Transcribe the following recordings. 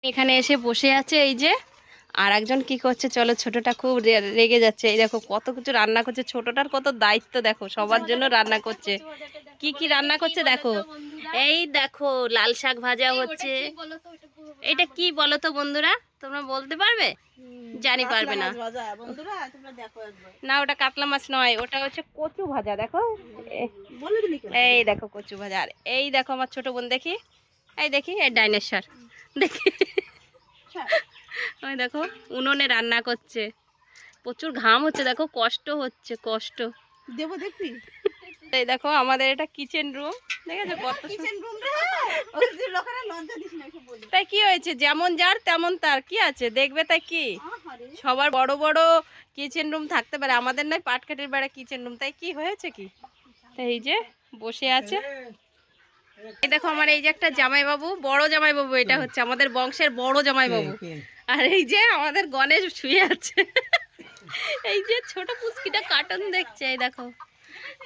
এখানে এসে বসে আছে এই যে। আর একজন কি করছে, চলো, ছোটটা খুব রেগে যাচ্ছে। এই দেখো কত কিছু রান্না করছে, ছোটটার কত দায়িত্ব দেখো, সবার জন্য রান্না করছে। কি কি রান্না করছে দেখো। এই দেখো লাল শাক ভাজা হচ্ছে। এটা কি বলো তো বন্ধুরা, তোমরা বলতে পারবে? জানি পারবে না না, ওটা কাতলা মাছ নয়, ওটা হচ্ছে কচু ভাজা। দেখো এই দেখো কচু ভাজা। আর এই দেখো আমার ছোট বোন, দেখি এই দেখি এই ডাইনোসর দেখি। ওই দেখো উনুনে রান্না করছে, প্রচুর ঘাম হচ্ছে, দেখো কষ্ট হচ্ছে, কষ্ট দেবো দেখবি। এই দেখো আমাদের এটা কিচেন রুম, দেখেছো কত তাই কি হয়েছে, যেমন যার তেমন তার, কি আছে দেখবে তাই কি। সবার বড় বড় কিচেন রুম থাকতে পারে, আমাদের নয় পাটকাঠির বেড়া কিচেন রুম, তাই কি হয়েছে কি। তাই এই যে বসে আছে। এই দেখো আমার এই যে একটা জামাইবাবু, বড় জামাইবাবু, এটা হচ্ছে আমাদের বংশের বড় জামাইবাবু। আর এই যে আমাদের গণেশ শুয়ে আছে। এই যে ছোট পুচকিটা কার্টুন দেখছে, এই দেখো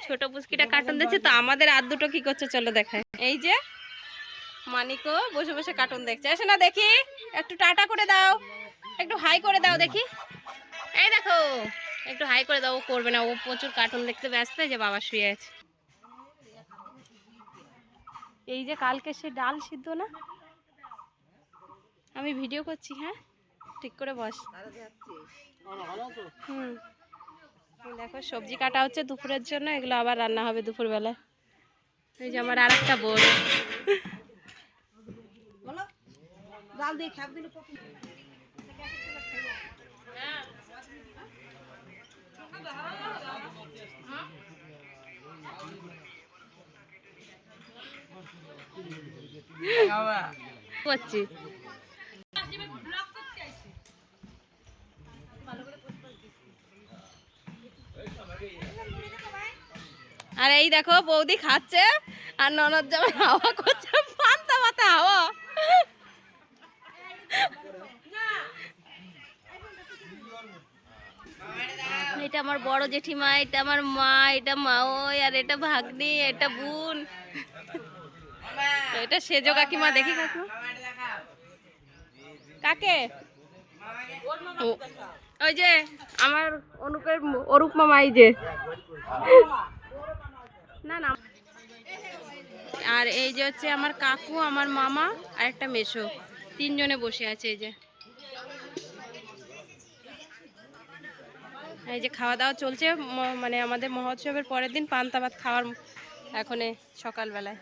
ছোট পুচকিটা কার্টুন দেখছে। তো আমাদের আর দুটো কি করছে চলো দেখায়। এই যে মানিকও বসে বসে কার্টুন দেখছে। এসে না দেখি, একটু টাটা করে দাও, একটু হাই করে দাও দেখি। এই দেখো একটু হাই করে দাও। ও করবে না, ও প্রচুর কার্টুন দেখতে ব্যস্ত। যে বাবা শুয়ে আছে। এই যে কালকে সে ডাল সিদ্ধ না, আমি ভিডিও করছি, হ্যাঁ ঠিক করে বস। হুম, দেখো সবজি কাটা হচ্ছে দুপুরের জন্য, এগুলো আবার রান্না হবে দুপুরবেলা। এই যে আমার আর একটা বোন। করছি আর এই দেখো বৌদি খাচ্ছে আর ননদ জামাই হাওয়া করছে, পান্তা পাতা হাওয়া। এটা আমার বড় জেঠিমা, এটা আমার মা, এটা মাওই, আর এটা ভাগ্নি, এটা বোন। এটা সেজো কাকিমা, দেখি কাকিমা কাকে। ওই যে আমার অনুপের অরূপ মামা, এই যে না না। আর এই যে হচ্ছে আমার কাকু, আমার মামা আর একটা মেসো, তিনজনে বসে আছে। এই যে এই যে খাওয়া দাওয়া চলছে, মানে আমাদের মহোৎসবের পরের দিন পান্তা ভাত খাওয়ার এখন সকালবেলায়।